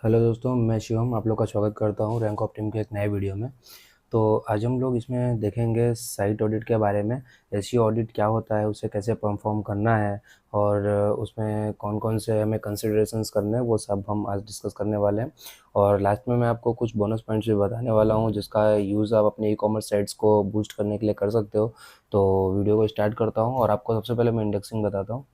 Hello दोस्तों, मैं शिवम आप लोग का स्वागत करता हूँ रैंक ऑफ टीम के एक नए वीडियो में। तो आज हम लोग इसमें देखेंगे साइट ऑडिट के बारे में। एसईओ ऑडिट क्या होता है, उसे कैसे परफॉर्म करना है और उसमें कौन कौन से हमें कंसिडरेशंस करने हैं, वो सब हम आज डिस्कस करने वाले हैं। और लास्ट में मैं आपको कुछ बोनस पॉइंट्स भी बताने वाला हूँ जिसका यूज़ आप अपने ई कॉमर्स साइट्स को बूस्ट करने के लिए कर सकते हो। तो वीडियो को स्टार्ट करता हूँ और आपको सबसे पहले मैं इंडेक्सिंग बताता हूँ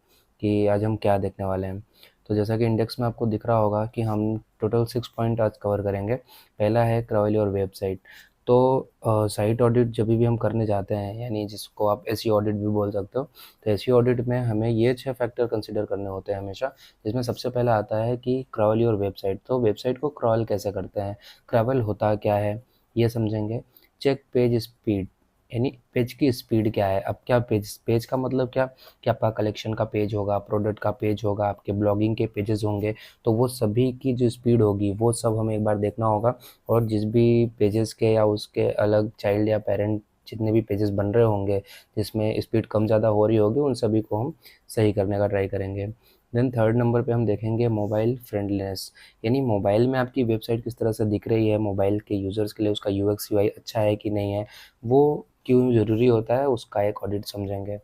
कि आज हम क्या देखने वाले हैं। तो जैसा कि इंडेक्स में आपको दिख रहा होगा कि हम टोटल 6 पॉइंट आज कवर करेंगे। पहला है क्रावली और वेबसाइट। तो साइट ऑडिट जब भी हम करने जाते हैं, यानी जिसको आप एसईओ ऑडिट भी बोल सकते हो, तो एसईओ ऑडिट में हमें ये 6 फैक्टर कंसिडर करने होते हैं हमेशा। जिसमें सबसे पहला आता है कि क्रावली और वेबसाइट। तो वेबसाइट को क्रॉल कैसे करते हैं, क्रावल होता क्या है, ये समझेंगे। चेक पेज स्पीड, यानी पेज की स्पीड क्या है। अब क्या पेज पेज का मतलब क्या कि आपका कलेक्शन का पेज होगा, प्रोडक्ट का पेज होगा, आपके ब्लॉगिंग के पेजेस होंगे, तो वो सभी की जो स्पीड होगी वो सब हमें एक बार देखना होगा। और जिस भी पेजेस के या उसके अलग चाइल्ड या पेरेंट जितने भी पेजेस बन रहे होंगे जिसमें स्पीड कम ज़्यादा हो रही होगी, उन सभी को हम सही करने का ट्राई करेंगे। देन थर्ड नंबर पे हम देखेंगे मोबाइल फ्रेंडलीनेस, यानी मोबाइल में आपकी वेबसाइट किस तरह से दिख रही है, मोबाइल के यूज़र्स के लिए उसका यूएक्स यूआई अच्छा है कि नहीं है, वो क्यों ज़रूरी होता है, उसका एक ऑडिट समझेंगे।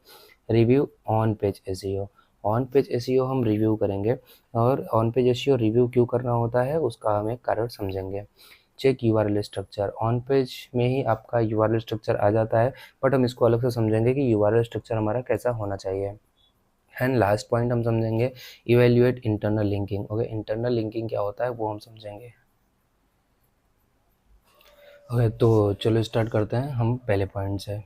Review on page SEO, on page SEO हम रिव्यू करेंगे और ऑन पेज एसईओ रिव्यू क्यों करना होता है उसका हम एक कारण समझेंगे। Check URL structure, on page में ही आपका यूआरएल स्ट्रक्चर आ जाता है, बट हम इसको अलग से समझेंगे कि यूआरएल स्ट्रक्चर हमारा कैसा होना चाहिए। एंड लास्ट पॉइंट हम समझेंगे evaluate internal linking. Okay, internal linking क्या होता है वो हम समझेंगे। ओके, तो चलो स्टार्ट करते हैं हम पहले पॉइंट से।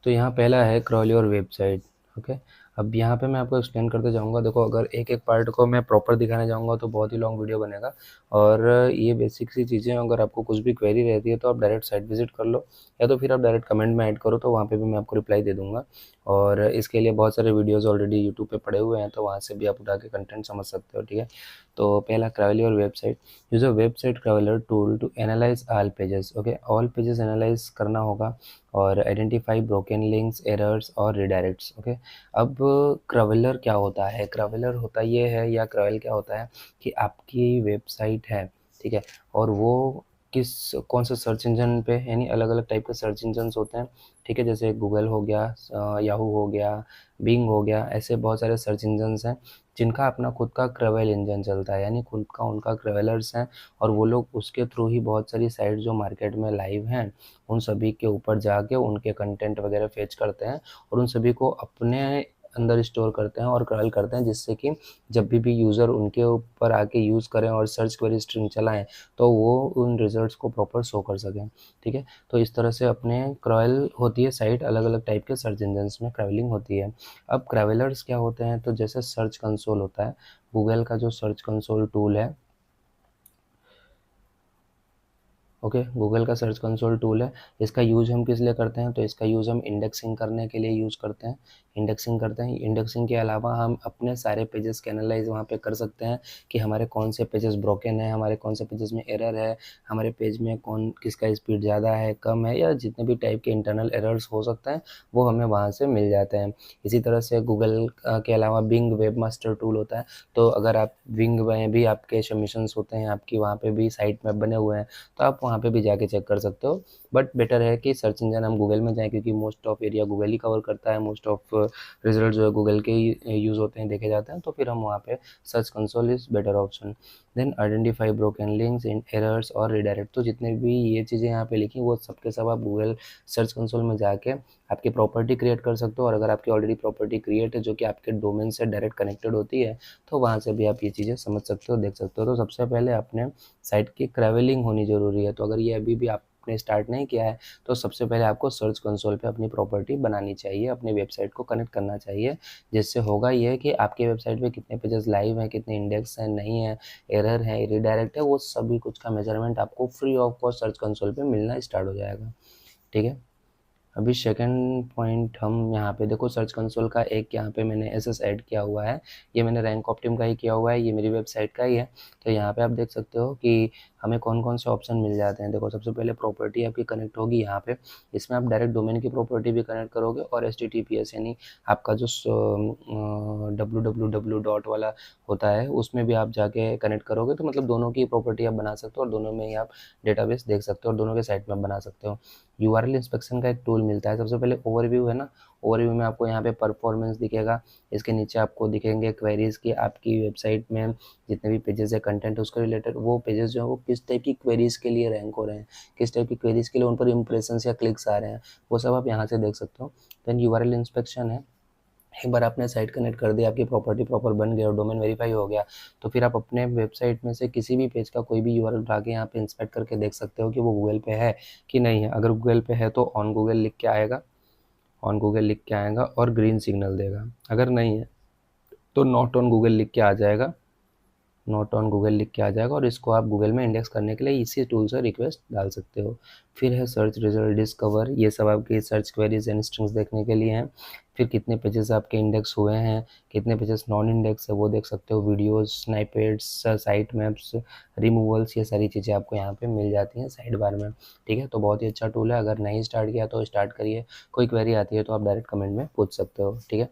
तो यहाँ पहला है क्रॉली और वेबसाइट। ओके, अब यहाँ पे मैं आपको एक्सप्लेन करते जाऊँगा। देखो, अगर एक एक पार्ट को मैं प्रॉपर दिखाने जाऊँगा तो बहुत ही लॉन्ग वीडियो बनेगा। और ये बेसिक सी चीज़ें, अगर आपको कुछ भी क्वेरी रहती है तो आप डायरेक्ट साइट विजिट कर लो, या तो फिर आप डायरेक्ट कमेंट में ऐड करो, तो वहाँ पे भी मैं आपको रिप्लाई दे दूँगा। और इसके लिए बहुत सारे वीडियोज़ ऑलरेडी यूट्यूब पे पड़े हुए हैं, तो वहाँ से भी आप उठा के कंटेंट समझ सकते हो। ठीक है, तो पहला crawl your website. Use a website crawler tool to analyze all pages. Okay, all pages analyze करना होगा और आइडेंटिफाई ब्रोकन लिंक्स, एरर्स और रिडायरेक्ट्स। ओके, अब क्रॉलर क्या होता है, क्रॉलर होता ये है, या क्रॉल क्या होता है कि आपकी वेबसाइट है, ठीक है, और वो किस कौन से सर्च इंजन पे, यानी अलग अलग टाइप के सर्च इंजन होते हैं, ठीक है, जैसे गूगल हो गया, याहू हो गया, बिंग हो गया, ऐसे बहुत सारे सर्च इंजन्स हैं जिनका अपना खुद का क्रॉल इंजन चलता है, यानी खुद का उनका क्रॉलर्स हैं। और वो लोग उसके थ्रू ही बहुत सारी साइट जो मार्केट में लाइव हैं उन सभी के ऊपर जाके उनके कंटेंट वगैरह फेच करते हैं और उन सभी को अपने अंदर स्टोर करते हैं और क्रॉल करते हैं, जिससे कि जब भी यूज़र उनके ऊपर आके यूज़ करें और सर्च क्वेरी स्ट्रिंग चलाएं तो वो उन रिजल्ट्स को प्रॉपर शो कर सकें। ठीक है, तो इस तरह से अपने क्रॉल होती है साइट, अलग अलग टाइप के सर्च इंजन्स में क्रॉलिंग होती है। अब क्रॉलर्स क्या होते हैं, तो जैसे सर्च कंसोल होता है, गूगल का जो सर्च कंसोल टूल है, ओके, गूगल का सर्च कंसोल टूल है, इसका यूज़ हम किस लिए करते हैं, तो इसका यूज़ हम इंडेक्सिंग करने के लिए यूज़ करते हैं। इंडेक्सिंग करते हैं, इंडेक्सिंग के अलावा हम अपने सारे पेजेस के एनालाइज वहाँ पे कर सकते हैं कि हमारे कौन से पेजेस ब्रोकन है, हमारे कौन से पेजेस में एरर है, हमारे पेज में कौन किसका स्पीड ज़्यादा है कम है, या जितने भी टाइप के इंटरनल एरर्स हो सकते हैं वो हमें वहाँ से मिल जाते हैं। इसी तरह से गूगल के अलावा बिंग वेब मास्टर टूल होता है, तो अगर आप बिंग में भी आपके सबमिशंस होते हैं, आपकी वहाँ पे भी साइट मैप बने हुए हैं, तो आप वहाँ पे भी जाके चेक कर सकते हो। बट बेटर है कि सर्च इंजन हम गूगल में जाएं, क्योंकि most of area Google he cover करता है, मोस्ट ऑफ रिजल्ट जो है गूगल के ही यूज़ होते हैं, देखे जाते हैं, तो फिर हम वहाँ पे search console is better option. Then identify broken links in errors और रिडायरेक्ट। तो जितने भी ये चीज़ें यहाँ पे लिखी वो सबके सब आप गूगल सर्च कंसोल में जाके आपकी प्रॉपर्टी क्रिएट कर सकते हो। और अगर आपकी ऑलरेडी प्रॉपर्टी क्रिएट है जो कि आपके डोमेन से डायरेक्ट कनेक्टेड होती है, तो वहाँ से भी आप ये चीज़ें समझ सकते हो, देख सकते हो। तो सबसे पहले अपने साइट की क्रैवलिंग होनी ज़रूरी है। तो अगर ये अभी भी आपने स्टार्ट नहीं किया है तो सबसे पहले आपको सर्च कंसोल पे अपनी प्रॉपर्टी बनानी चाहिए, अपनी वेबसाइट को कनेक्ट करना चाहिए, जिससे होगा ये कि आपकी वेबसाइट पे कितने पेजेस लाइव हैं, कितने इंडेक्स हैं, नहीं है, एरर है, रिडायरेक्ट है, वो सभी कुछ का मेजरमेंट आपको free of cost search console पे मिलना स्टार्ट हो जाएगा। ठीक है, अभी सेकंड पॉइंट हम यहाँ पे देखो, सर्च कंसोल का एक यहाँ पे मैंने एसएस ऐड किया हुआ है, ये मैंने रैंक ऑप्टिम का ही किया हुआ है, ये मेरी वेबसाइट का ही है। तो यहाँ पे आप देख सकते हो कि हमें कौन कौन से ऑप्शन मिल जाते हैं। देखो सबसे पहले प्रॉपर्टी आपकी कनेक्ट होगी यहाँ पे, इसमें आप डायरेक्ट डोमेन की प्रॉपर्टी भी कनेक्ट करोगे और HTTPS यानी आपका जो www डॉट वाला होता है उसमें भी आप जाके कनेक्ट करोगे, तो मतलब दोनों की प्रॉपर्टी आप बना सकते हो और दोनों में ही आप डेटाबेस देख सकते हो और दोनों के साइट में बना सकते हो। URL इंस्पेक्शन का एक टूल मिलता है। सबसे पहले ओवरव्यू है ना, ओवरव्यू में आपको यहाँ पे परफॉर्मेंस दिखेगा, इसके नीचे आपको दिखेंगे क्वेरीज़ की आपकी वेबसाइट में जितने भी पेजेस है कंटेंट उसके रिलेटेड, वो पेजेस जो है वो किस टाइप की क्वेरीज़ के लिए रैंक हो रहे हैं, किस टाइप की क्वेरीज़ के लिए उन पर इंप्रेशंस या क्लिक्स आ रहे हैं, वो सब आप यहाँ से देख सकते हो। देन URL इंस्पेक्शन है, एक बार आपने साइट कनेक्ट कर दी, आपकी प्रॉपर्टी प्रॉपर बन गया और डोमेन वेरीफाई हो गया, तो फिर आप अपने वेबसाइट में से किसी भी पेज का कोई भी URL उठा के यहाँ पे इंस्पेक्ट करके देख सकते हो कि वो गूगल पे है कि नहीं है। अगर गूगल पे है तो ऑन गूगल लिख के आएगा, ऑन गूगल लिख के आएगा और ग्रीन सिग्नल देगा। अगर नहीं है तो नॉट ऑन गूगल लिख के आ जाएगा, नोट ऑन गूगल लिख के आ जाएगा और इसको आप गूगल में इंडेक्स करने के लिए इसी टूल से रिक्वेस्ट डाल सकते हो। फिर है सर्च रिजल्ट डिस्कवर, ये सब आपकी सर्च क्वेरीज एंड स्ट्रिंग्स देखने के लिए हैं। फिर कितने पेजेस आपके इंडेक्स हुए हैं, कितने पेजेस नॉन इंडेक्स है वो देख सकते हो। वीडियोस, स्नाइपेट्स, साइट मैप्स, रिमूवल्स, ये सारी चीज़ें आपको यहाँ पे मिल जाती हैं साइड बार में। ठीक है, तो बहुत ही अच्छा टूल है। अगर नहीं स्टार्ट किया तो स्टार्ट करिए, कोई क्वेरी आती है तो आप डायरेक्ट कमेंट में पूछ सकते हो। ठीक है,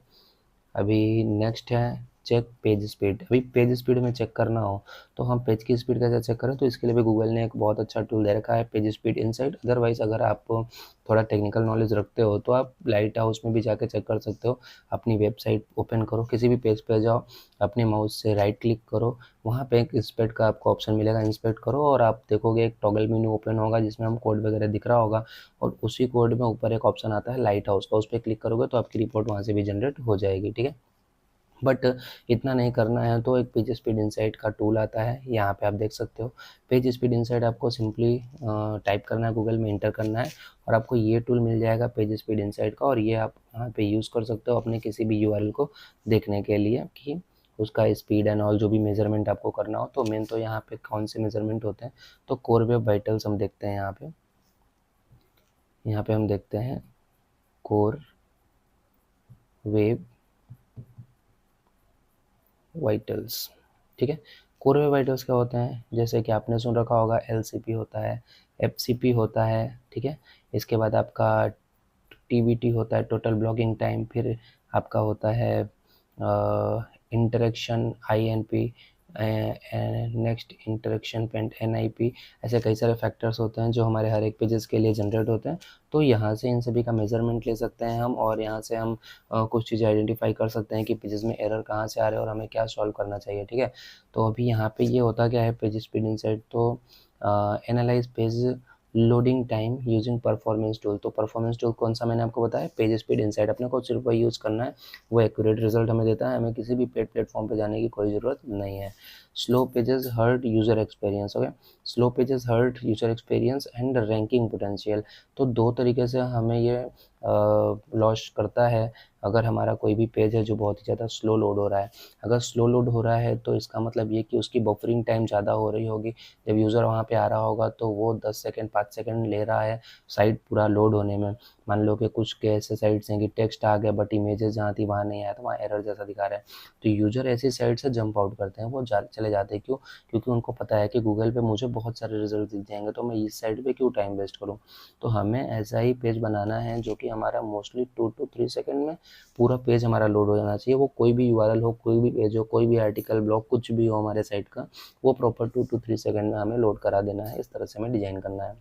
अभी नेक्स्ट है चेक पेज स्पीड। अभी पेज स्पीड में चेक करना हो तो हम पेज की स्पीड कैसे चेक करें, तो इसके लिए भी गूगल ने एक बहुत अच्छा टूल दे रखा है, पेज स्पीड इनसाइट। अदरवाइज अगर आप थोड़ा टेक्निकल नॉलेज रखते हो तो आप लाइट हाउस में भी जाके चेक कर सकते हो। अपनी वेबसाइट ओपन करो, किसी भी पेज पे जाओ, अपने माउस से राइट क्लिक करो, वहाँ पे एक इंस्पेक्ट का आपको ऑप्शन मिलेगा, इंस्पेक्ट करो और आप देखोगे एक टॉगल मेन्यू ओपन होगा जिसमें हम कोड वगैरह दिख रहा होगा और उसी कोड में ऊपर एक ऑप्शन आता है लाइट हाउस का, उस पर क्लिक करोगे तो आपकी रिपोर्ट वहाँ से भी जनरेट हो जाएगी। ठीक है, बट इतना नहीं करना है तो एक पेज स्पीड इनसाइट का टूल आता है, यहाँ पे आप देख सकते हो। पेज स्पीड इनसाइट आपको सिंपली टाइप करना है, गूगल में इंटर करना है और आपको ये टूल मिल जाएगा पेज स्पीड इनसाइट का, और ये आप यहाँ पे यूज़ कर सकते हो अपने किसी भी URL को देखने के लिए कि उसका स्पीड एंड ऑल जो भी मेजरमेंट आपको करना हो। तो मेन तो यहाँ पे कौन से मेजरमेंट होते हैं, तो कोर वेब वाइटल्स हम देखते हैं यहाँ पे हम देखते हैं कोर वेब वाइटल्स। ठीक है, कोर वेब वाइटल्स क्या होते हैं, जैसे कि आपने सुन रखा होगा LCP होता है, FCP होता है। ठीक है, इसके बाद आपका TBT होता है, टोटल ब्लॉगिंग टाइम। फिर आपका होता है interaction INP, next interaction paint NIP। ऐसे कई सारे फैक्टर्स होते हैं जो हमारे हर एक पेजेस के लिए जनरेट होते हैं। तो यहाँ से इन सभी का मेजरमेंट ले सकते हैं हम और यहाँ से हम कुछ चीज़ें आइडेंटिफाई कर सकते हैं कि पेजेस में एरर कहाँ से आ रहे हैं और हमें क्या सॉल्व करना चाहिए। ठीक है, तो अभी यहाँ पे ये होता क्या है पेज स्पीड इनसाइट, तो analyse page loading time using performance tool. तो परफॉर्मेंस टूल कौन सा मैंने आपको बताया, पेज स्पीड इनसाइट। अपने को सिर्फ वही यूज़ करना है, वो एक्यूरेट रिजल्ट हमें देता है, हमें किसी भी पेड प्लेटफॉर्म पे जाने की कोई ज़रूरत नहीं है। Slow pages hurt user experience. Okay, slow pages hurt user experience and ranking potential. तो दो तरीके से हमें ये लॉस करता है। अगर हमारा कोई भी पेज है जो बहुत ही ज़्यादा स्लो लोड हो रहा है, अगर स्लो लोड हो रहा है तो इसका मतलब ये कि उसकी बफरिंग टाइम ज़्यादा हो रही होगी। जब यूज़र वहाँ पे आ रहा होगा तो वो 10 सेकंड 5 सेकंड ले रहा है साइट पूरा लोड होने में। मान लो कि कुछ के ऐसे साइट्स हैं कि टेक्स्ट आ गया बट इमेजेस जहाँ थी वहाँ नहीं आया, तो वहाँ एरर जैसा दिखा रहा है। तो यूज़र ऐसी साइट से जंप आउट करते हैं, वो चले जाते हैं। क्यों? क्योंकि उनको पता है कि गूगल पे मुझे बहुत सारे रिजल्ट दिख जाएंगे, तो मैं इस साइट पे क्यों टाइम वेस्ट करूँ। तो हमें ऐसा ही पेज बनाना है जो कि हमारा मोस्टली 2 to 3 सेकंड में पूरा पेज हमारा लोड हो जाना चाहिए। वो कोई भी URL हो, कोई भी पेज हो, कोई भी आर्टिकल, ब्लॉग, कुछ भी हो हमारे साइट का, वो प्रॉपर 2 to 3 सेकंड में हमें लोड करा देना है। इस तरह से हमें डिज़ाइन करना है।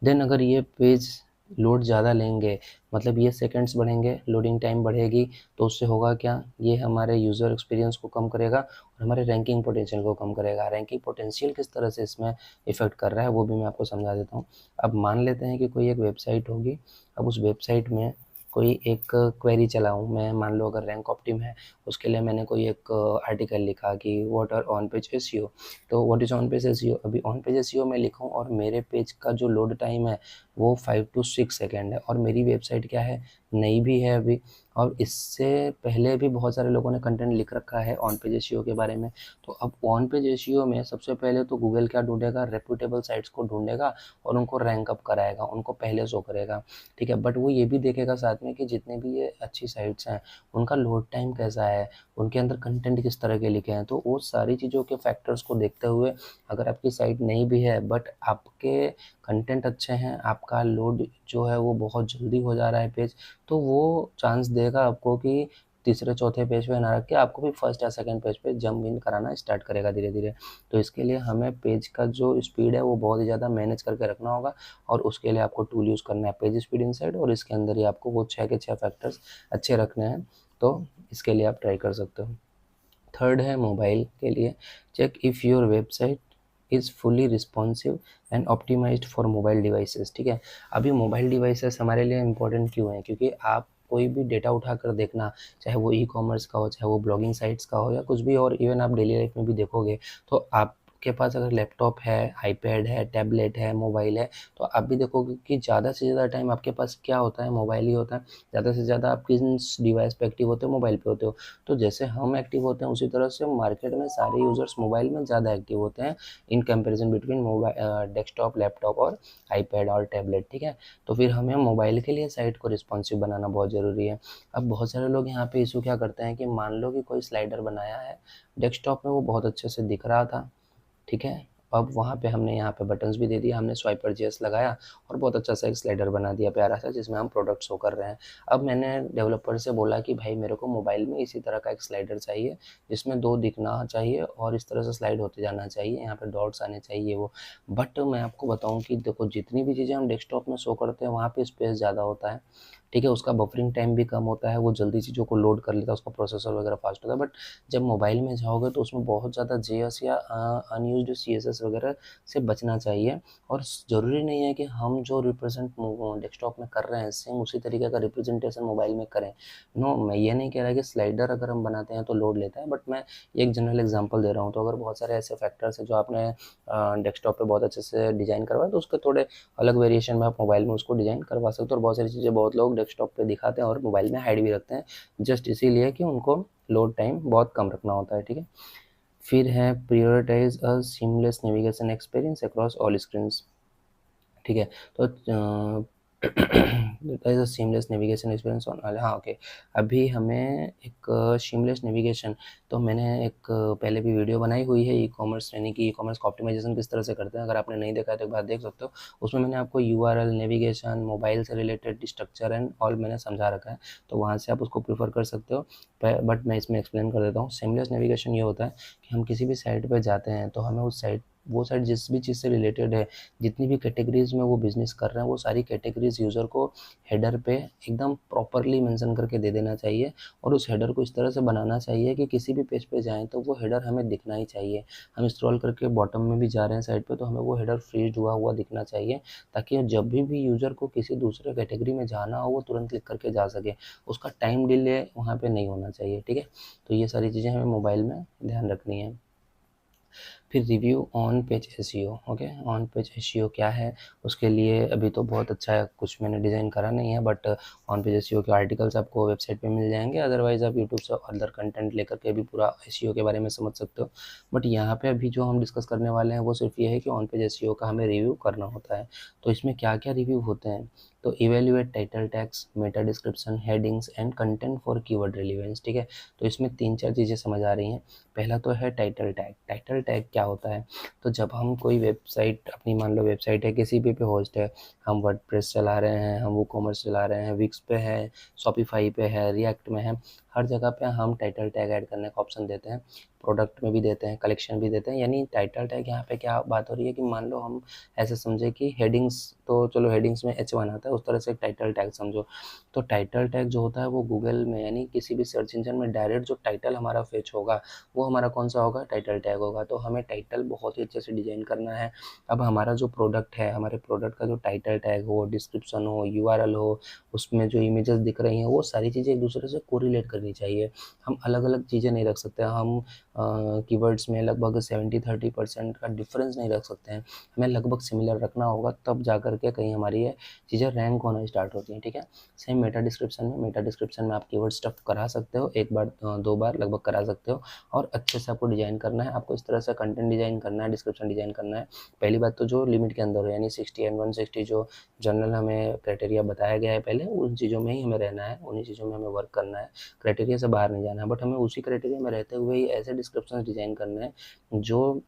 देन अगर ये पेज लोड ज़्यादा लेंगे, मतलब ये सेकंड्स बढ़ेंगे, लोडिंग टाइम बढ़ेगी, तो उससे होगा क्या, ये हमारे यूज़र एक्सपीरियंस को कम करेगा और हमारे रैंकिंग पोटेंशियल को कम करेगा। रैंकिंग पोटेंशियल किस तरह से इसमें इफ़ेक्ट कर रहा है वो भी मैं आपको समझा देता हूँ। अब मान लेते हैं कि कोई एक वेबसाइट होगी, अब उस वेबसाइट में कोई एक क्वेरी चलाऊँ मैं, मान लो अगर रैंक ऑप्टिम है, उसके लिए मैंने कोई एक आर्टिकल लिखा कि what are on page SEO. तो what is on page SEO, अभी ऑन पेज एसईओ मैं लिखूँ और मेरे पेज का जो लोड टाइम है वो 5 to 6 सेकेंड है। और मेरी वेबसाइट क्या है, नई भी है अभी, और इससे पहले भी बहुत सारे लोगों ने कंटेंट लिख रखा है ऑन पेज एसईओ के बारे में। तो अब ऑन पेज एसईओ में सबसे पहले तो गूगल क्या ढूंढेगा, रेप्यूटेबल साइट्स को ढूंढेगा और उनको रैंक अप कराएगा, उनको पहले शो करेगा, ठीक है। बट वो ये भी देखेगा साथ में कि जितने भी ये अच्छी साइट्स हैं उनका लोड टाइम कैसा है, उनके अंदर कंटेंट किस तरह के लिखे हैं। तो वो सारी चीज़ों के फैक्टर्स को देखते हुए अगर आपकी साइट नई भी है बट आपके कंटेंट अच्छे हैं, आपका लोड जो है वो बहुत जल्दी हो जा रहा है पेज, तो वो चांस देगा आपको कि तीसरे चौथे पेज पे ना रख के आपको भी फर्स्ट या सेकंड पेज पे जंप इन कराना स्टार्ट करेगा धीरे धीरे। तो इसके लिए हमें पेज का जो स्पीड है वो बहुत ही ज़्यादा मैनेज करके रखना होगा, और उसके लिए आपको टूल यूज़ करना है पेज स्पीड इनसाइड, और इसके अंदर ही आपको वो 6 के 6 फैक्टर्स अच्छे रखने हैं। तो इसके लिए आप ट्राई कर सकते हो। थर्ड है मोबाइल के लिए, check if your website is fully responsive and optimized for mobile devices, ठीक है। अभी मोबाइल डिवाइसेस हमारे लिए इंपॉर्टेंट क्यों है, क्योंकि आप कोई भी डेटा उठाकर देखना, चाहे वो ई कॉमर्स का हो, चाहे वो ब्लॉगिंग साइट्स का हो, या कुछ भी और, इवन आप डेली लाइफ में भी देखोगे, तो आपके पास अगर लैपटॉप है, आईपैड है, टैबलेट है, मोबाइल है, तो आप भी देखोगे कि ज़्यादा से ज़्यादा टाइम आपके पास क्या होता है, मोबाइल ही होता है। ज़्यादा से ज़्यादा आप किस डिवाइस पे एक्टिव होते हो, मोबाइल पे होते हो। तो जैसे हम एक्टिव होते हैं उसी तरह से मार्केट में सारे यूज़र्स मोबाइल में ज़्यादा एक्टिव होते हैं in comparison between mobile, desktop, laptop और आईपैड और टैबलेट, ठीक है। तो फिर हमें मोबाइल के लिए साइट को रिस्पॉन्सिव बनाना बहुत ज़रूरी है। अब बहुत सारे लोग यहाँ पे इशू क्या करते हैं कि मान लो कि कोई स्लाइडर बनाया है, डेस्कटॉप में वो बहुत अच्छे से दिख रहा था, ठीक है। अब वहाँ पे हमने यहाँ पे बटन्स भी दे दिया, हमने स्वाइपर जेस लगाया और बहुत अच्छा सा एक स्लाइडर बना दिया प्यारा सा, जिसमें हम प्रोडक्ट शो कर रहे हैं। अब मैंने डेवलपर से बोला कि भाई मेरे को मोबाइल में इसी तरह का एक स्लाइडर चाहिए, जिसमें 2 दिखना चाहिए और इस तरह से स्लाइड होते जाना चाहिए, यहाँ पे डॉट्स आने चाहिए वो। बट मैं आपको बताऊँ कि देखो, जितनी भी चीज़ें हम डेस्कटॉप में शो करते हैं वहाँ पे स्पेस ज़्यादा होता है, ठीक है। उसका बफरिंग टाइम भी कम होता है, वो जल्दी चीज़ों को लोड कर लेता है, उसका प्रोसेसर वगैरह फास्ट होता है। बट जब मोबाइल में जाओगे तो उसमें बहुत ज़्यादा जेएस या अनयूज्ड सीएसएस वगैरह से बचना चाहिए। और ज़रूरी नहीं है कि हम जो रिप्रेजेंट डेस्कटॉप में कर रहे हैं सेम उसी तरीके का रिप्रेजेंटेशन मोबाइल में करें। नो, मैं ये नहीं कह रहा कि स्लाइडर अगर हम बनाते हैं तो लोड लेता है, बट मैं एक जनरल एग्जांपल दे रहा हूँ। तो अगर बहुत सारे ऐसे फैक्टर्स हैं जो आपने डेस्कटॉप पे बहुत अच्छे से डिज़ाइन करवाए, तो उसके थोड़े अलग वेरिएशन में आप मोबाइल में उसको डिज़ाइन करवा सकते हो। और बहुत सारी चीज़ें बहुत लोग डेस्कटॉप पे दिखाते हैं और मोबाइल में हाइड भी रखते हैं, जस्ट इसीलिए कि उनको लोड टाइम बहुत कम रखना होता है, ठीक है। फिर है prioritize a seamless navigation experience across all screens, ठीक है। तो सीमलेस नेविगेशन एक्सपीरियंस ऑन, हाँ ओके। अभी हमें एक सीमलेस नेविगेशन, तो मैंने एक पहले भी वीडियो बनाई हुई है ई कॉमर्स, यानी कि ई कॉमर्स का ऑप्टिमाइजेशन किस तरह से करते हैं। अगर आपने नहीं देखा है तो एक बार देख सकते हो। उसमें मैंने आपको यूआरएल, नेविगेशन, मोबाइल से रिलेटेड स्ट्रक्चर एंड ऑल मैंने समझा रखा है, तो वहाँ से आप उसको प्रीफर कर सकते हो। बट मैं इसमें एक्सप्लेन कर देता हूँ। सीमलेस नेविगेशन ये होता है कि हम किसी भी साइट पर जाते हैं तो हमें उस साइट, वो साइट जिस भी चीज़ से रिलेटेड है, जितनी भी कैटेगरीज़ में वो बिज़नेस कर रहे हैं, वो सारी कैटेगरीज़ यूज़र को हेडर पे एकदम प्रॉपरली मेंशन करके दे देना चाहिए। और उस हेडर को इस तरह से बनाना चाहिए कि किसी भी पेज पे जाएँ तो वो हेडर हमें दिखना ही चाहिए। हम स्क्रॉल करके बॉटम में भी जा रहे हैं साइट पे, तो हमें वो हेडर फ्रीज़ हुआ हुआ दिखना चाहिए, ताकि जब भी यूज़र को किसी दूसरे कैटेगरी में जाना हो वो तुरंत क्लिक करके जा सके। उसका टाइम डिले वहाँ पे नहीं होना चाहिए, ठीक है। तो ये सारी चीज़ें हमें मोबाइल में ध्यान रखनी है। फिर review on page SEO, okay. On page SEO क्या है, उसके लिए अभी तो बहुत अच्छा है, कुछ मैंने डिज़ाइन करा नहीं है, बट ऑन पेज एसईओ के आर्टिकल्स आपको वेबसाइट पे मिल जाएंगे। अदरवाइज़ आप यूट्यूब से अदर कंटेंट लेकर के भी पूरा एसईओ के बारे में समझ सकते हो। बट यहाँ पे अभी जो हम डिस्कस करने वाले हैं वो सिर्फ ये है कि ऑन पेज एसईओ का हमें रिव्यू करना होता है। तो इसमें क्या क्या रिव्यू होते हैं, तो evaluate title tags, Meta description, headings and content for keyword relevance, ठीक है। तो इसमें 3-4 चीज़ें समझ आ रही हैं। पहला तो है टाइटल टैग। टाइटल टैग क्या होता है, तो जब हम कोई वेबसाइट अपनी, मान लो वेबसाइट है किसी भी पे होस्ट है, हम वर्डप्रेस चला रहे हैं, हम वो कॉमर्स चला रहे हैं, विक्स पे है, शॉपिफाई पे है, रिएक्ट में है, हर जगह पे हम टाइटल टैग ऐड करने का ऑप्शन देते हैं। प्रोडक्ट में भी देते हैं, कलेक्शन भी देते हैं। यानी टाइटल टैग यहाँ पे क्या बात हो रही है कि मान लो हम ऐसे समझे कि हेडिंग्स, तो चलो हेडिंग्स में H1 आता है, उस तरह से एक टाइटल टैग समझो। तो टाइटल टैग जो होता है वो गूगल में, यानी किसी भी सर्च इंजन में डायरेक्ट जो टाइटल हमारा फेच होगा वो हमारा कौन सा होगा, टाइटल टैग होगा। तो हमें टाइटल बहुत ही अच्छे से डिज़ाइन करना है। अब हमारा जो प्रोडक्ट है, हमारे प्रोडक्ट का जो टाइटल टैग हो, डिस्क्रिप्शन हो, यूआरएल हो, उसमें जो इमेजेस दिख रही हैं, वो सारी चीज़ें एक दूसरे से कोरिलेट करके करनी चाहिए। हम अलग अलग चीज़ें नहीं रख सकते, हम कीवर्ड्स में लगभग 70-30% का डिफरेंस नहीं रख सकते हैं, हमें लगभग सिमिलर रखना होगा, तब जा कर के कहीं हमारी ये चीज़ें रैंक होना स्टार्ट होती हैं। ठीक है, सेम मेटा डिस्क्रिप्शन में आप कीवर्ड स्टफ करा सकते हो, एक बार 2 बार लगभग करा सकते हो, और अच्छे से आपको डिज़ाइन करना है। आपको इस तरह से कंटेंट डिज़ाइन करना है, डिस्क्रिप्शन डिज़ाइन करना है। पहली बात तो जो लिमिट के अंदर हो, यानी 60 एंड 160 जो जनरल हमें क्राइटेरिया बताया गया है पहले, उन चीज़ों में ही हमें रहना है, उन्हीं चीज़ों में हमें वर्क करना है, क्राइटेरिया से बाहर नहीं जाना है। बट हमें उसी क्राइटेरिया में रहते हुए ही ऐसे डिस्क्रिप्शन डिज़ाइन करने हैं जो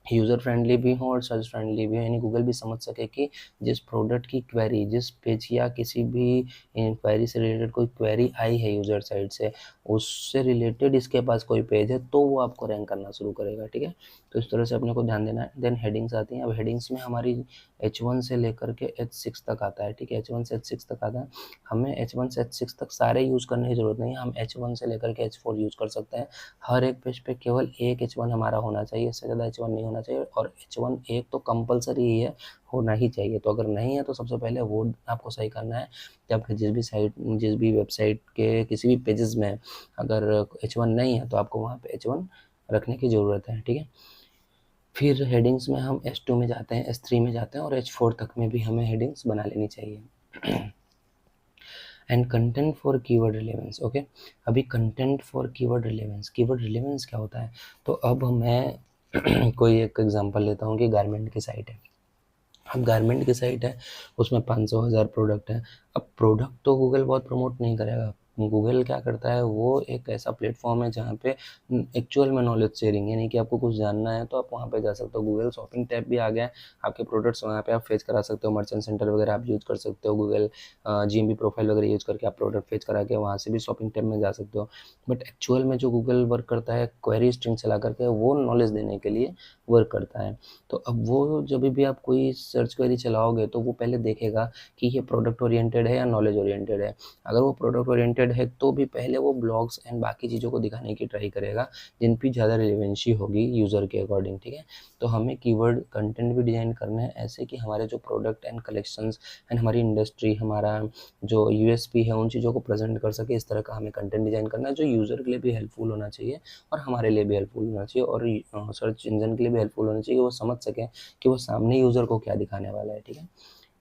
यूज़र फ्रेंडली भी हो और सर्च फ्रेंडली भी हो, यानी गूगल भी समझ सके कि जिस प्रोडक्ट की क्वेरी, जिस पेज या किसी भी इंक्वायरी से रिलेटेड कोई क्वेरी आई है यूज़र साइड से, उससे रिलेटेड इसके पास कोई पेज है, तो वो आपको रैंक करना शुरू करेगा। ठीक है, तो इस तरह से अपने को ध्यान देना है। देन हेडिंग्स आती हैं। अब हेडिंग्स में हमारी H1 से लेकर के H6 तक आता है। ठीक है, H1 से H6 तक आता है। हमें H1 से H6 तक सारे यूज़ करने की ज़रूरत नहीं है, हम H1 से लेकर के H4 यूज़ कर सकते हैं। हर एक पेज पे केवल एक H1 हमारा होना चाहिए, इससे ज़्यादा H1 नहीं होना चाहिए, और H1 एक तो कंपलसरी ही है, होना ही चाहिए। तो अगर नहीं है तो सबसे पहले वो आपको सही करना है कि आपके जिस भी वेबसाइट के किसी भी पेजेस में अगर H1 नहीं है तो आपको वहाँ पे H1 रखने की ज़रूरत है। ठीक है, फिर हेडिंग्स में हम H2 में जाते हैं, H3 में जाते हैं, और H4 तक में भी हमें हेडिंग्स बना लेनी चाहिए। And content for keyword relevance. Okay, अभी कंटेंट फॉर कीवर्ड रिलेवेंस क्या होता है? तो अब मैं कोई एक एग्जांपल लेता हूँ कि गारमेंट की साइट है। अब गारमेंट की साइट है, उसमें 500,000 प्रोडक्ट हैं। अब प्रोडक्ट तो गूगल बहुत प्रमोट नहीं करेगा। गूगल क्या करता है, वो एक ऐसा प्लेटफॉर्म है जहाँ पे एक्चुअल में नॉलेज शेयरिंग, यानी कि आपको कुछ जानना है तो आप वहाँ पे जा सकते हो। गूगल शॉपिंग टैब भी आ गया है, आपके प्रोडक्ट्स वहाँ पे आप फेच करा सकते हो, मर्चेंट सेंटर वगैरह आप यूज़ कर सकते हो, गूगल GMB प्रोफाइल वगैरह यूज़ करके आप प्रोडक्ट फेच करा के वहाँ से भी शॉपिंग टैब में जा सकते हो। बट एक्चुअल में जो गूगल वर्क करता है, क्वेरी स्ट्रिंग चला करके वो नॉलेज देने के लिए वर्क करता है। तो अब वो जब भी आप कोई सर्च क्वेरी चलाओगे तो वो पहले देखेगा कि ये प्रोडक्ट ओरिएंटेड है या नॉलेज ओरिएंटेड है। अगर वो प्रोडक्ट ओरिएंटेड है तो भी पहले वो ब्लॉग्स एंड बाकी चीज़ों को दिखाने की ट्राई करेगा जिन पे ज़्यादा रिलेवेंसी होगी यूज़र के अकॉर्डिंग। ठीक है, तो हमें कीवर्ड कंटेंट भी डिज़ाइन करना है ऐसे कि हमारे जो प्रोडक्ट एंड कलेक्शंस एंड हमारी इंडस्ट्री, हमारा जो USP है, उन चीज़ों को प्रेजेंट कर सके। इस तरह का हमें कंटेंट डिज़ाइन करना है जो यूज़र के लिए भी हेल्पफुल होना चाहिए और हमारे लिए भी हेल्पफुल होना चाहिए, और सर्च इंजन के लिए भी हेल्पफुल होना चाहिए, वो समझ सकें कि वो सामने यूज़र को क्या दिखाने वाला है। ठीक है,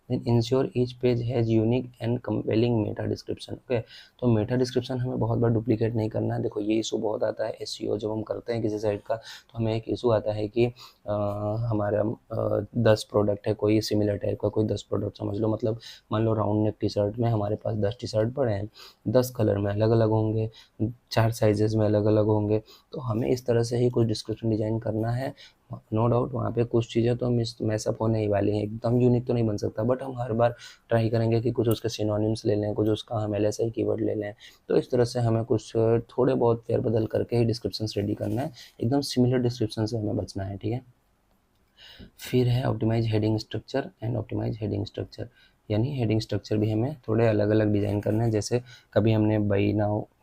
then ensure each page has unique and compelling meta description. Okay, तो मेटा डिस्क्रिप्शन हमें बहुत बार डुप्लीकेट नहीं करना है। देखो ये इशू बहुत आता है SEO जब हम करते हैं किसी साइट का, तो हमें एक इशू आता है कि हमारा 10 प्रोडक्ट है, कोई सिमिलर टाइप का, कोई 10 प्रोडक्ट समझ लो, मतलब मान लो राउंड नेक टी शर्ट में हमारे पास 10 टी शर्ट पड़े हैं, 10 कलर में अलग अलग होंगे, 4 साइजेस में अलग अलग होंगे। तो हमें इस तरह से ही कुछ डिस्क्रिप्शन डिज़ाइन करना है। नो डाउट वहाँ पे कुछ चीज़ें तो मैसअप होने ही वाली हैं, एकदम यूनिक तो नहीं बन सकता, बट हम हर बार ट्राई करेंगे कि कुछ उसके सिनोनिम्स ले लें, कुछ उसका हम LSI कीवर्ड ले लें। तो इस तरह से हमें कुछ थोड़े बहुत फेरबदल करके ही डिस्क्रिप्शंस रेडी करना है, एकदम सिमिलर डिस्क्रिप्शन से हमें बचना है। ठीक है, फिर है optimize heading structure and optimize heading structure, यानी हेडिंग स्ट्रक्चर भी हमें थोड़े अलग अलग डिज़ाइन करना है। जैसे कभी हमने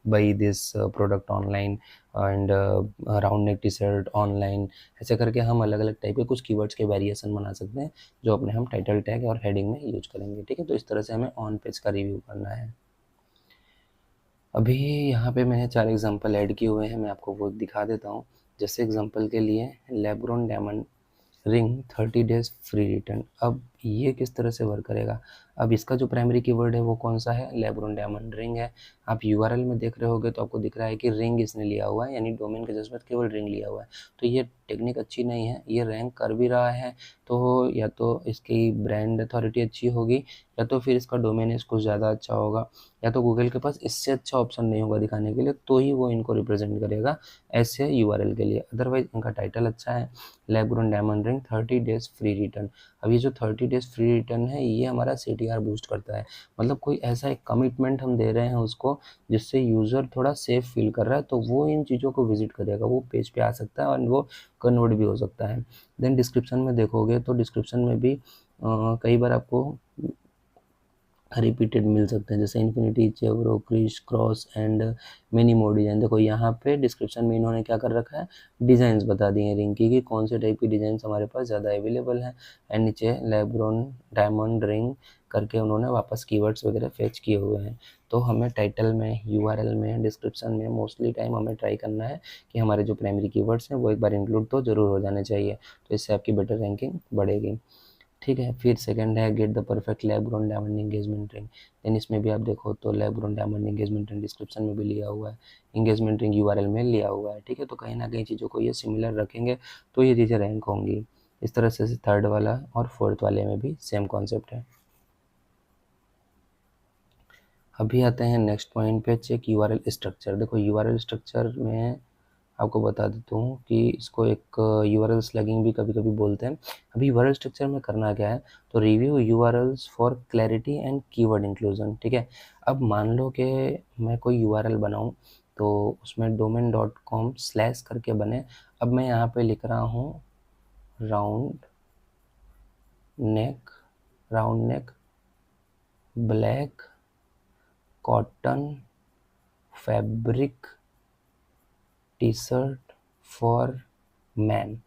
by this product online and round neck T shirt online, ऐसे करके हम अलग अलग टाइप के कुछ कीवर्ड्स के वेरिएशन बना सकते हैं जो अपने हम टाइटल टैग और हेडिंग में यूज करेंगे। ठीक है, तो इस तरह से हमें ऑन पेज का रिव्यू करना है। अभी यहाँ पे मैंने 4 एग्जांपल ऐड किए हुए हैं, मैं आपको वो दिखा देता हूँ। जैसे एग्जांपल के लिए LeBron diamond ring 30 days free return. अब ये किस तरह से वर्क करेगा? अब इसका जो प्राइमरी कीवर्ड है वो कौन सा है? लेब्रॉन डायमंड रिंग है। आप URL में देख रहे होगे तो आपको दिख रहा है कि रिंग इसने लिया हुआ है, यानी डोमेन के जस्ट केवल रिंग लिया हुआ है। तो ये टेक्निक अच्छी नहीं है, ये रैंक कर भी रहा है तो या तो इसकी ब्रांड अथॉरिटी अच्छी होगी, या तो फिर इसका डोमेन कुछ ज़्यादा अच्छा होगा, या तो गूगल के पास इससे अच्छा ऑप्शन नहीं होगा दिखाने के लिए, तो ही वो इनको रिप्रेजेंट करेगा ऐसे URL के लिए। अदरवाइज इनका टाइटल अच्छा है, LeBron diamond ring 30 days free return. अब ये जो 30 डेज फ्री रिटर्न है ये हमारा CTR बूस्ट करता है, मतलब कोई ऐसा एक कमिटमेंट हम दे रहे हैं उसको जिससे यूज़र थोड़ा सेफ फील कर रहा है, तो वो इन चीज़ों को विजिट करेगा, वो पेज पे आ सकता है और वो कन्वर्ट भी हो सकता है। देन डिस्क्रिप्शन में देखोगे तो डिस्क्रिप्शन में भी कई बार आपको रिपीटेड मिल सकते हैं, जैसे infinity, chevron, criss, cross and many more design. देखो यहाँ पे डिस्क्रिप्शन में इन्होंने क्या कर रखा है, डिज़ाइंस बता दिए हैं रिंग की कि कौन से टाइप की डिज़ाइंस हमारे पास ज़्यादा अवेलेबल हैं। एंड नीचे लेब्रॉन डायमंड रिंग करके उन्होंने वापस कीवर्ड्स वगैरह फेच किए हुए हैं। तो हमें टाइटल में, यूआरएल में, डिस्क्रिप्शन में मोस्टली टाइम हमें ट्राई करना है कि हमारे जो प्राइमरी कीवर्ड्स हैं वो एक बार इंक्लूड तो ज़रूर हो जाने चाहिए, तो इससे आपकी बेटर रैंकिंग बढ़ेगी। ठीक है, फिर सेकंड है get the perfect lab grown diamond engagement ring. Then इसमें भी आप देखो तो lab grown diamond engagement ring description में भी लिया हुआ है, एंगेजमेंट रिंग यूआरएल में लिया हुआ है। ठीक है, तो कहीं ना कहीं चीज़ों को ये सिमिलर रखेंगे तो ये चीज़ें रैंक होंगी। इस तरह से थर्ड वाला और फोर्थ वाले में भी सेम कॉन्सेप्ट है। अभी आते हैं नेक्स्ट पॉइंट पे, चेक यूआरएल स्ट्रक्चर। देखो यूआरएल स्ट्रक्चर में आपको बता देता हूँ कि इसको एक यूआरएल स्लैगिंग भी कभी कभी बोलते हैं। अभी यूआरएल स्ट्रक्चर में करना क्या है, तो review URLs for clarity and keyword inclusion. ठीक है, अब मान लो कि मैं कोई यूआरएल बनाऊँ तो उसमें domain.com स्लैश करके बने। अब मैं यहाँ पे लिख रहा हूँ round neck black cotton fabric T shirt for man.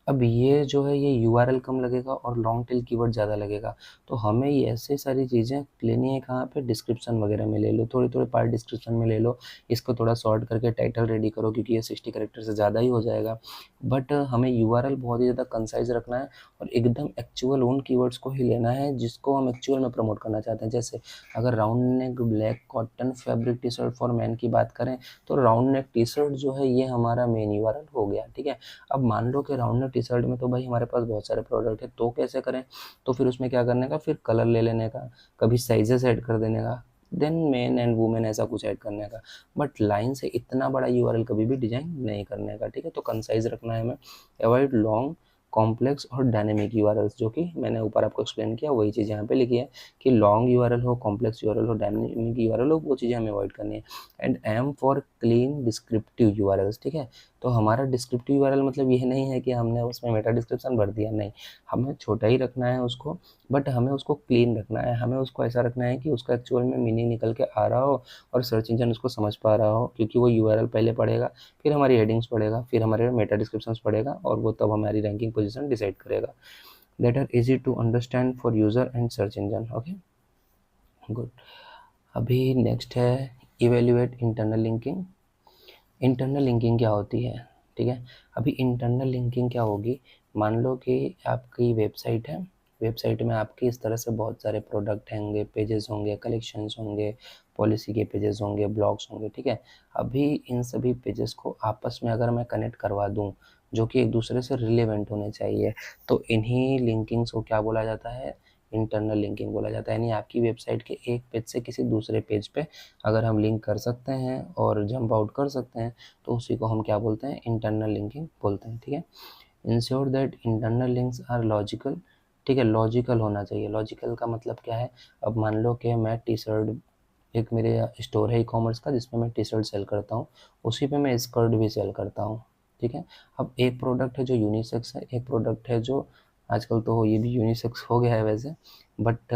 अब ये जो है ये यूआरएल कम लगेगा और लॉन्ग टेल कीवर्ड ज़्यादा लगेगा। तो हमें ये ऐसे सारी चीज़ें लेनी है कहाँ पे, डिस्क्रिप्शन वगैरह में ले लो, थोड़ी थोड़ी पार्ट डिस्क्रिप्शन में ले लो। इसको थोड़ा शॉर्ट करके टाइटल रेडी करो क्योंकि ये 60 कैरेक्टर से ज़्यादा ही हो जाएगा। बट हमें यूआरएल बहुत ही ज़्यादा कंसाइज रखना है और एकदम एक्चुअल उन कीवर्ड्स को ही लेना है जिसको हम एक्चुअल में प्रमोट करना चाहते हैं। जैसे अगर round neck black cotton fabric T shirt for man की बात करें तो राउंड नेक टी शर्ट जो है ये हमारा मेन यूआरएल हो गया। ठीक है, अब मान लो कि राउंड नेक टी शर्ट में तो भाई हमारे पास बहुत सारे प्रोडक्ट है, तो कैसे करें, तो फिर उसमें क्या करने का, फिर कलर ले लेने का, कभी साइजेस ऐड कर देने का, देन मेन एंड वुमेन ऐसा कुछ ऐड करने का। बट लाइन से इतना बड़ा यूआरएल कभी भी डिजाइन नहीं करने का। ठीक है, तो कंसाइज रखना है हमें, अवॉइड लॉन्ग कॉम्प्लेक्स और डायनेमिक यूआरएल्स, जो कि मैंने ऊपर आपको एक्सप्लेन किया वही चीज़ यहाँ पे लिखी है कि लॉन्ग यूआरएल हो, कॉम्प्लेक्स यूआरएल हो, डायनेमिक यूआरएल हो, वो चीज़ें हमें अवॉइड करनी है। And aim for clean descriptive URLs. ठीक है, तो हमारा डिस्क्रिप्टिव यूआरएल मतलब ये नहीं है कि हमने उसमें मेटा डिस्क्रिप्शन भर दिया, नहीं, हमें छोटा ही रखना है उसको, बट हमें उसको क्लीन रखना है। हमें उसको ऐसा रखना है कि उसका एक्चुअल में मीनिंग निकल के आ रहा हो और सर्च इंजन उसको समझ पा रहा हो, क्योंकि वो यूआरएल पहले पढ़ेगा, फिर हमारी हेडिंग्स पढ़ेगा, फिर हमारे मेटा डिस्क्रिप्शंस पढ़ेगा और वो तब हमारी रैंकिंग पोजीशन डिसाइड करेगा। That are easy to understand for user and search engine. Okay, good. अभी नेक्स्ट है evaluate internal linking. Internal linking क्या होती है, ठीक है। अभी इंटरनल लिंकिंग क्या होगी, मान लो कि आपकी वेबसाइट है, वेबसाइट में आपकी इस तरह से बहुत सारे प्रोडक्ट होंगे, पेजेस होंगे, कलेक्शंस होंगे, पॉलिसी के पेजेस होंगे, ब्लॉग्स होंगे। ठीक है, अभी इन सभी पेजेस को आपस में अगर मैं कनेक्ट करवा दूं जो कि एक दूसरे से रिलेवेंट होने चाहिए, तो इन्हीं लिंकिंग्स को क्या बोला जाता है, इंटरनल लिंकिंग बोला जाता है। यानी आपकी वेबसाइट के एक पेज से किसी दूसरे पेज पे अगर हम लिंक कर सकते हैं और जंप आउट कर सकते हैं तो उसी को हम क्या बोलते हैं, इंटरनल लिंकिंग बोलते हैं। ठीक है, ensure that internal links are logical. ठीक है, लॉजिकल होना चाहिए। लॉजिकल का मतलब क्या है, अब मान लो कि मैं टी शर्ट, एक मेरे स्टोर है ई कॉमर्स का जिसमें मैं टी शर्ट सेल करता हूँ, उसी पे मैं स्कर्ट भी सेल करता हूँ। ठीक है, अब एक प्रोडक्ट है जो यूनिसेक्स है, एक प्रोडक्ट है जो आजकल तो ये भी यूनिसेक्स हो गया है वैसे, बट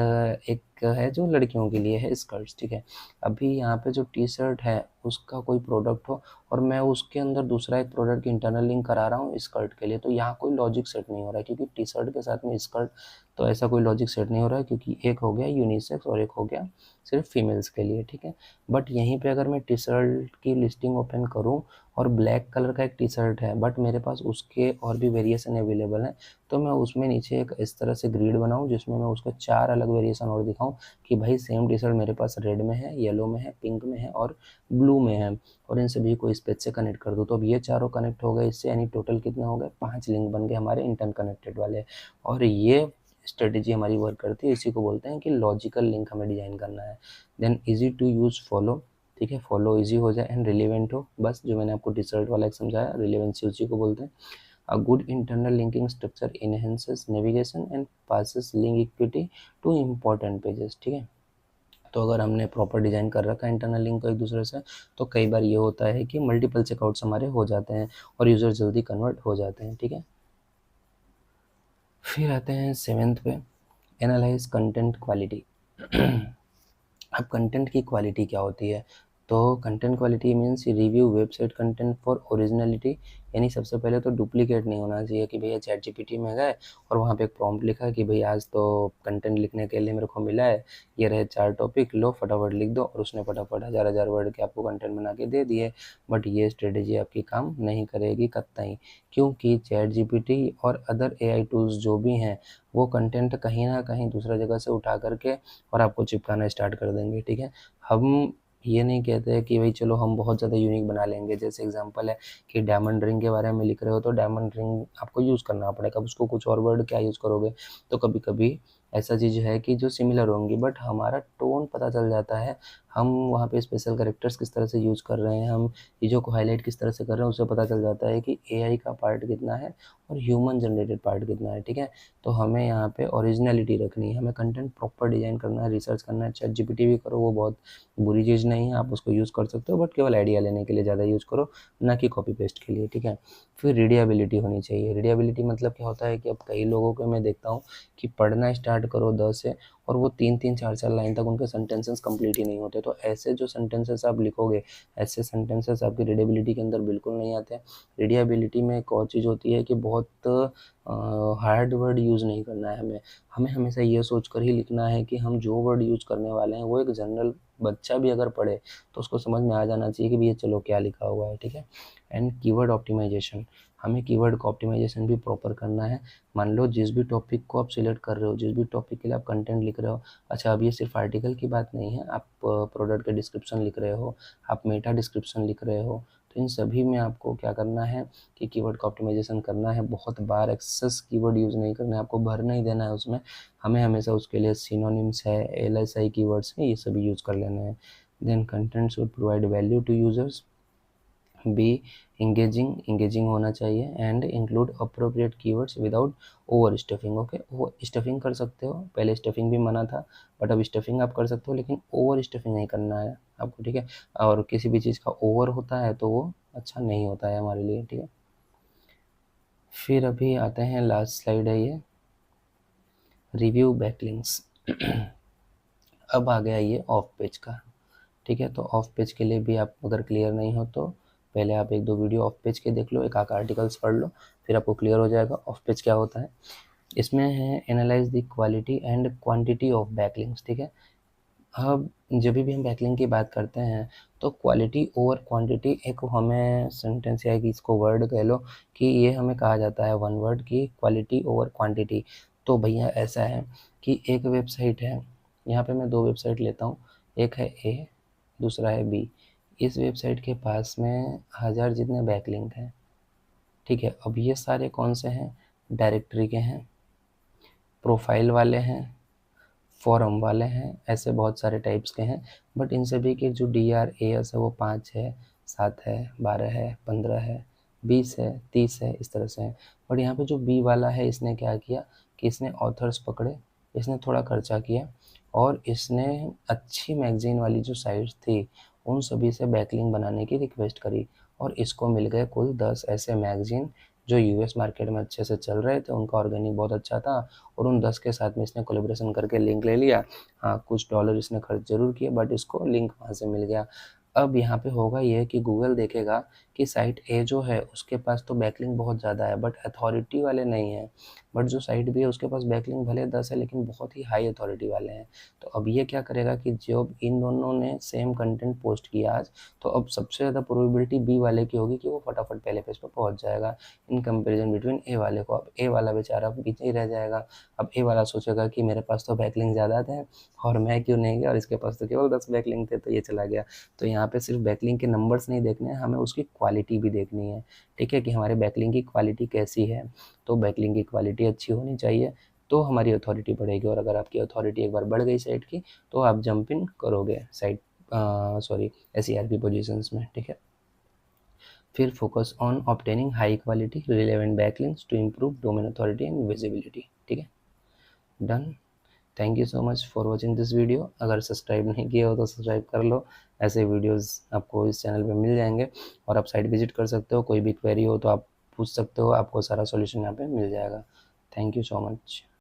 एक है जो लड़कियों के लिए है स्कर्ट्स। ठीक है, अभी यहाँ पे जो टी शर्ट है उसका कोई प्रोडक्ट हो और मैं उसके अंदर दूसरा एक प्रोडक्ट की इंटरनल लिंक करा रहा हूँ स्कर्ट के लिए, तो यहाँ कोई लॉजिक सेट नहीं हो रहा है, क्योंकि टी शर्ट के साथ में स्कर्ट, तो ऐसा कोई लॉजिक सेट नहीं हो रहा है, क्योंकि एक हो गया यूनिसेक्स और एक हो गया सिर्फ फीमेल्स के लिए। ठीक है, बट यहीं पे अगर मैं टी शर्ट की लिस्टिंग ओपन करूँ और ब्लैक कलर का एक टी शर्ट है बट मेरे पास उसके और भी वेरिएशन अवेलेबल हैं, तो मैं उसमें नीचे एक इस तरह से ग्रिड बनाऊं जिसमें मैं उसका 4 अलग वेरिएशन और दिखाऊं कि भाई सेम टी शर्ट मेरे पास रेड में है, येलो में है, पिंक में है और ब्लू में है, और इन सभी को इस पेज से कनेक्ट कर दूँ। तो अब ये चारों कनेक्ट हो गए इससे, यानी टोटल कितने हो गए, 5 लिंक बन गए हमारे इंटर कनेक्टेड वाले। और ये स्ट्रेटेजी हमारी वर्क करती है, इसी को बोलते हैं कि लॉजिकल लिंक हमें डिजाइन करना है। Then easy to use follow. ठीक है, फॉलो इजी हो जाए एंड रिलेवेंट हो, बस जो मैंने आपको टी शर्ट वाला एक समझाया, रिलेवेंसी उसी को बोलते हैं। A good internal linking structure enhances navigation and passes link equity to important pages। ठीक है, तो अगर हमने प्रॉपर डिजाइन कर रखा है इंटरनल लिंक को एक दूसरे से, तो कई बार ये होता है कि मल्टीपल चेकआउट्स हमारे हो जाते हैं और यूज़र जल्दी कन्वर्ट हो जाते हैं। ठीक है, फिर आते हैं 7th पे, एनालाइज कंटेंट क्वालिटी। अब कंटेंट की क्वालिटी क्या होती है, तो content quality means review website content for originality, यानी सबसे पहले तो डुप्लीकेट नहीं होना चाहिए कि भैया चैट जीपीटी में गए और वहाँ पे एक प्रॉम्प्ट लिखा कि भाई आज तो कंटेंट लिखने के लिए मेरे को मिला है, ये रहे 4 टॉपिक, लो फटाफट लिख दो, और उसने फटाफट हज़ार वर्ड के आपको कंटेंट बना के दे दिए। बट ये स्ट्रेटेजी आपकी काम नहीं करेगी कतई, क्योंकि चैट जीपीटी और अदर एआई टूल्स जो भी हैं वो कंटेंट कहीं ना कहीं दूसरा जगह से उठा करके और आपको चिपकाना स्टार्ट कर देंगे। ठीक है, हम ये नहीं कहते हैं कि भाई चलो हम बहुत ज़्यादा यूनिक बना लेंगे। जैसे एग्जांपल है कि डायमंड रिंग के बारे में लिख रहे हो तो डायमंड रिंग आपको यूज़ करना पड़ेगा, उसको कुछ और वर्ड क्या यूज़ करोगे। तो कभी कभी ऐसा चीज़ है कि जो सिमिलर होंगी बट हमारा टोन पता चल जाता है, हम वहाँ पे स्पेशल कैरेक्टर्स किस तरह से यूज़ कर रहे हैं, हम चीज़ों को हाईलाइट किस तरह से कर रहे हैं, उससे पता चल जाता है कि एआई का पार्ट कितना है और ह्यूमन जनरेटेड पार्ट कितना है। ठीक है, तो हमें यहाँ पे ओरिजिनलिटी रखनी है, हमें कंटेंट प्रॉपर डिजाइन करना है, रिसर्च करना है। चैट जीपीटी भी करो, वो बहुत बुरी चीज़ नहीं है, आप उसको यूज़ कर सकते हो, बट केवल आइडिया लेने के लिए ज़्यादा यूज़ करो, ना कि कॉपी पेस्ट के लिए। ठीक है, फिर रीडेबिलिटी होनी चाहिए। रीडेबिलिटी मतलब क्या होता है कि अब कई लोगों को मैं देखता हूँ कि पढ़ना स्टार्ट करो 10 से और वो 3-3 4-4 लाइन तक उनके सेंटेंसेस कंप्लीट ही नहीं होते। तो ऐसे जो सेंटेंसेस आप लिखोगे, ऐसे सेंटेंसेस आपकी रीडेबिलिटी के अंदर बिल्कुल नहीं आते। रीडेबिलिटी में एक और चीज़ होती है कि बहुत हार्ड वर्ड यूज़ नहीं करना है हमें। हमें हमेशा ये सोच कर ही लिखना है कि हम जो वर्ड यूज़ करने वाले हैं वो एक जनरल बच्चा भी अगर पढ़े तो उसको समझ में आ जाना चाहिए कि भैया चलो क्या लिखा हुआ है। ठीक है, एंड कीवर्ड ऑप्टिमाइजेशन, हमें कीवर्ड का ऑप्टिमाइजेशन भी प्रॉपर करना है। मान लो जिस भी टॉपिक को आप सिलेक्ट कर रहे हो, जिस भी टॉपिक के लिए आप कंटेंट लिख रहे हो, अच्छा अब ये सिर्फ आर्टिकल की बात नहीं है, आप प्रोडक्ट के डिस्क्रिप्शन लिख रहे हो, आप मेटा डिस्क्रिप्शन लिख रहे हो, तो इन सभी में आपको क्या करना है कि कीवर्ड का ऑप्टिमाइजेशन करना है। बहुत बार एक्सेस कीवर्ड यूज़ नहीं करना है, आपको भर नहीं देना है उसमें। हमें हमेशा उसके लिए सिनोनिम्स है, एलएसआई कीवर्ड्स है, ये सभी यूज़ कर लेने हैं। Then content should provide value to users, be engaging होना चाहिए, and include appropriate keywords without over stuffing. Okay, over stuffing कर सकते हो, पहले स्टफिंग भी मना था बट अब स्टफिंग आप कर सकते हो, लेकिन ओवर स्टफिंग नहीं करना है आपको। ठीक है, और किसी भी चीज़ का ओवर होता है तो वो अच्छा नहीं होता है हमारे लिए। ठीक है, फिर अभी आते हैं, लास्ट स्लाइड है ये, रिव्यू बैकलिंक्स। अब आ गया ये ऑफ पेज का। ठीक है, तो ऑफ पेज के लिए भी आप अगर क्लियर नहीं हो तो पहले आप 1-2 वीडियो ऑफ पेज के देख लो, एक आध आर्टिकल्स पढ़ लो, फिर आपको क्लियर हो जाएगा ऑफ पेज क्या होता है। इसमें है analyse the quality and quantity of backlinks. ठीक है, अब जब भी हम बैकलिंक की बात करते हैं तो क्वालिटी ओवर क्वांटिटी एक हमें सेंटेंस या कि इसको वर्ड कह लो कि ये हमें कहा जाता है वन वर्ड की क्वालिटी ओवर क्वांटिटी। तो भैया ऐसा है कि एक वेबसाइट है, यहाँ पे मैं 2 वेबसाइट लेता हूँ, एक है ए, दूसरा है बी। इस वेबसाइट के पास में 1000 जितने बैकलिंक हैं। ठीक है, अब ये सारे कौन से हैं, डायरेक्टरी के हैं, प्रोफाइल वाले हैं, फॉरम वाले हैं, ऐसे बहुत सारे टाइप्स के हैं। बट इन सभी के जो DRAS है वो 5 है, 7 है, 12 है, 15 है, 20 है, 30 है, इस तरह से है। बट यहाँ पे जो बी वाला है इसने क्या किया कि इसने ऑथर्स पकड़े, इसने थोड़ा खर्चा किया और इसने अच्छी मैगजीन वाली जो साइट्स थी उन सभी से बैकलिंक बनाने की रिक्वेस्ट करी, और इसको मिल गए कुल 10 ऐसे मैगजीन जो यूएस मार्केट में अच्छे से चल रहे थे, उनका ऑर्गेनिक बहुत अच्छा था, और उन 10 के साथ में इसने कोलेब्रेशन करके लिंक ले लिया। हाँ, कुछ डॉलर इसने खर्च जरूर किए बट इसको लिंक वहाँ से मिल गया। अब यहाँ पे होगा ये कि गूगल देखेगा कि साइट ए जो है उसके पास तो बैकलिंक बहुत ज़्यादा है बट अथॉरिटी वाले नहीं है, बट जो साइट बी है उसके पास बैकलिंक भले 10 है लेकिन बहुत ही हाई अथॉरिटी वाले हैं। तो अब ये क्या करेगा कि जब इन दोनों ने सेम कंटेंट पोस्ट किया आज, तो अब सबसे ज़्यादा प्रोबेबिलिटी बी वाले की होगी कि वो फटाफट पहले पेज पर पहुँच जाएगा इन कंपेरिजन बिटवीन ए वाले को। अब ए वाला बेचारा पीछे ही रह जाएगा। अब ए वाला सोचेगा कि मेरे पास तो बैकलिंक ज़्यादा थे और मैं क्यों नहीं गया, और इसके पास तो केवल 10 बैकलिंक थे तो ये चला गया। तो यहाँ पे सिर्फ बैकलिंक के नंबर्स नहीं देखने हैं, हमें उसकी क्वालिटी भी देखनी है। ठीक है, कि हमारे बैकलिंक की क्वालिटी कैसी है। तो बैकलिंक की क्वालिटी अच्छी होनी चाहिए तो हमारी अथॉरिटी बढ़ेगी, और अगर आपकी अथॉरिटी एक बार बढ़ गई साइट की तो आप जंप इन करोगे साइट SERP पोजीशंस में। ठीक है, फिर focus on obtaining high quality relevant backlinks to improve domain authority and visibility. ठीक है, done. Thank you so much for watching this video. अगर सब्सक्राइब नहीं किए हो तो सब्सक्राइब कर लो, ऐसे वीडियोस आपको इस चैनल पे मिल जाएंगे। और आप साइट विजिट कर सकते हो, कोई भी क्वेरी हो तो आप पूछ सकते हो, आपको सारा सॉल्यूशन यहाँ पे मिल जाएगा। Thank you so much.